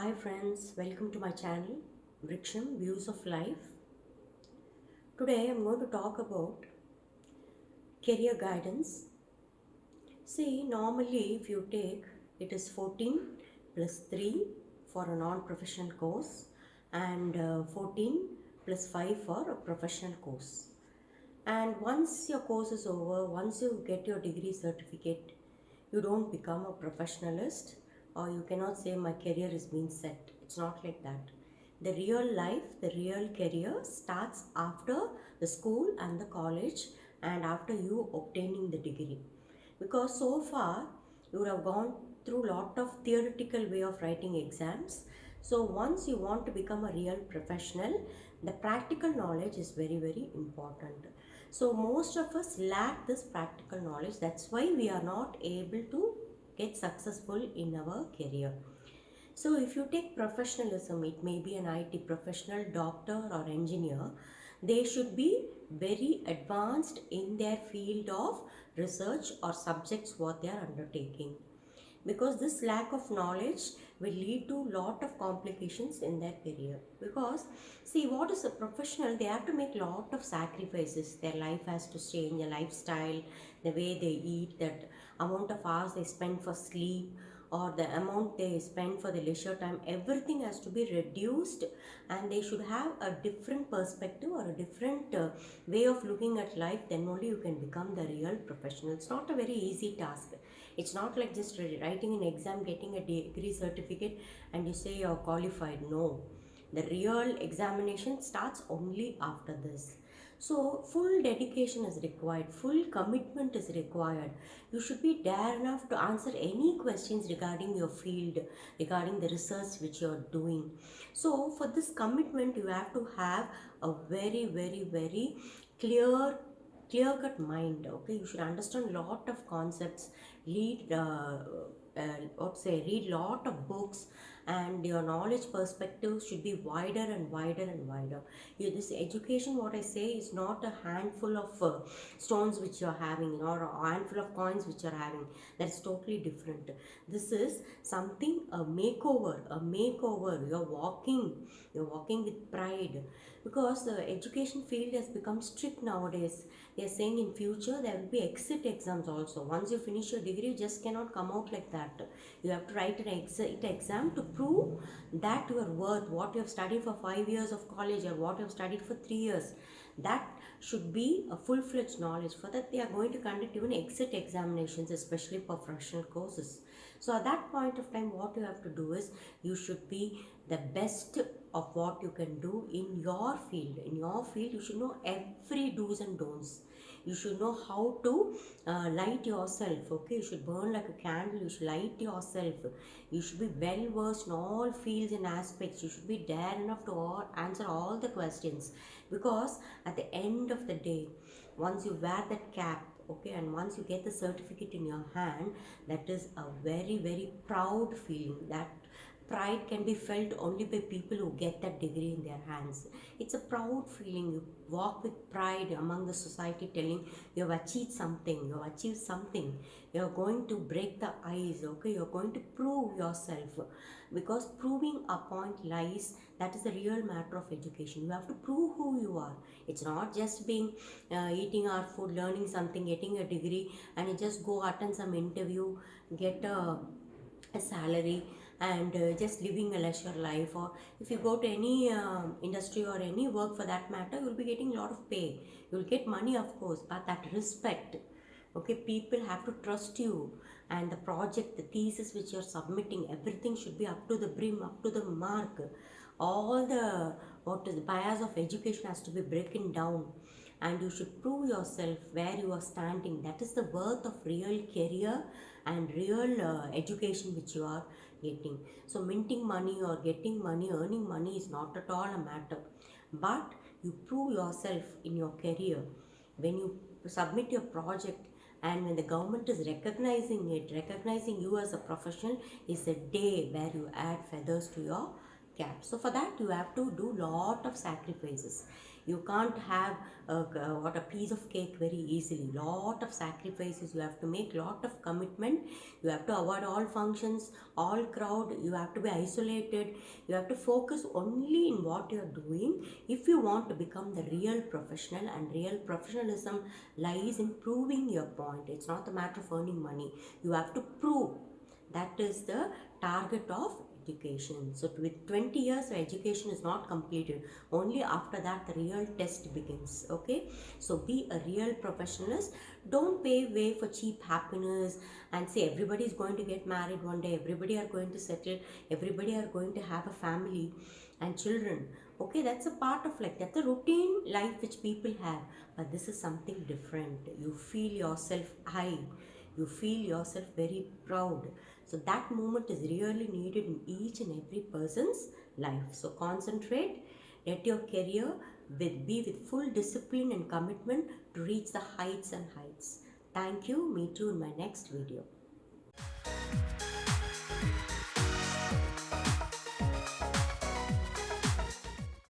Hi friends, welcome to my channel, Vriksham Views of Life. Today I'm going to talk about career guidance. See, normally if you take, it is 14 plus 3 for a non-professional course and 14 plus 5 for a professional course. And once your course is over, once you get your degree certificate, you don't become a professionalist, or you cannot say my career is being set. It's not like that. The real life, the real career starts after the school and the college and after you obtaining the degree. Because so far you would have gone through lot of theoretical way of writing exams. So once you want to become a real professional, the practical knowledge is very important. So most of us lack this practical knowledge. That's why we are not able to get successful in our career. So if you take professionalism, it may be an IT professional, doctor or engineer, they should be very advanced in their field of research or subjects what they are undertaking, because this lack of knowledge will lead to lot of complications in their career. Because see, what is a professional, they have to make lot of sacrifices. Their life has to change, their lifestyle, the way they eat, that amount of hours they spend for sleep, or the amount they spend for the leisure time, everything has to be reduced, and they should have a different perspective or a different way of looking at life. Then only you can become the real professional. It's not a very easy task. It's not like just writing an exam, getting a degree certificate and you say you're qualified. No, the real examination starts only after this. So full dedication is required, full commitment is required. You should be dare enough to answer any questions regarding your field, regarding the research which you are doing. So for this commitment, you have to have a very clear cut mind. Okay, you should understand lot of concepts, read read lot of books, and your knowledge perspective should be wider and wider. This education, what I say, is not a handful of stones which you are having, or a handful of coins which you are having. That's totally different. This is something, a makeover. You're walking with pride, because the education field has become strict nowadays. They are saying in future there will be exit exams also. Once you finish your degree, you just cannot come out like that. You have to write an exit exam to prove that you are worth what you have studied for 5 years of college, or what you have studied for 3 years. That should be a full-fledged knowledge. For that, they are going to conduct even exit examinations, especially for professional courses. So at that point of time, what you have to do is, you should be the best of what you can do in your field. In your field, you should know every do's and don'ts. You should know how to light yourself. Okay, you should burn like a candle. You should light yourself. You should be well versed in all fields and aspects. You should be dare enough to answer all the questions, because at the end of the day, once you wear that cap, okay, and once you get the certificate in your hand, that is a very proud feeling. That pride can be felt only by people who get that degree in their hands. It's a proud feeling. You walk with pride among the society, telling you have achieved something, you're going to break the ice. Okay, you're going to prove yourself, because proving a point lies, that is the real matter of education. You have to prove who you are. It's not just being eating our food, learning something, getting a degree, and you just go attend some interview, get a salary, and just living a leisure life. Or if you go to any industry or any work for that matter, you'll be getting a lot of pay, you'll get money, of course, but that respect, okay, people have to trust you. And the project, the thesis which you're submitting, everything should be up to the brim, up to the mark. All the, what is the bias of education, has to be broken down, and you should prove yourself where you are standing. That is the worth of real career and real education which you are getting. So minting money or getting money, earning money is not at all a matter, but you prove yourself in your career. When you submit your project, and when the government is recognizing it, recognizing you as a professional, is a day where you add feathers to your cap. So for that, you have to do lot of sacrifices. You can't have what a piece of cake very easily. Lot of sacrifices you have to make, lot of commitment. You have to avoid all functions, all crowd. You have to be isolated. You have to focus only in what you are doing if you want to become the real professional. And real professionalism lies in proving your point. It's not a matter of earning money. You have to prove. That is the target of education. So with 20 years education is not completed. Only after that the real test begins. Okay, so be a real professionalist. Don't pay way for cheap happiness and say everybody is going to get married one day, everybody are going to settle, everybody are going to have a family and children. Okay, that's a part of like that's a routine life which people have. But this is something different. You feel yourself high, you feel yourself very proud. So that moment is really needed in each and every person's life. So concentrate, let your career be with full discipline and commitment to reach the heights and heights. Thank you. Meet you in my next video.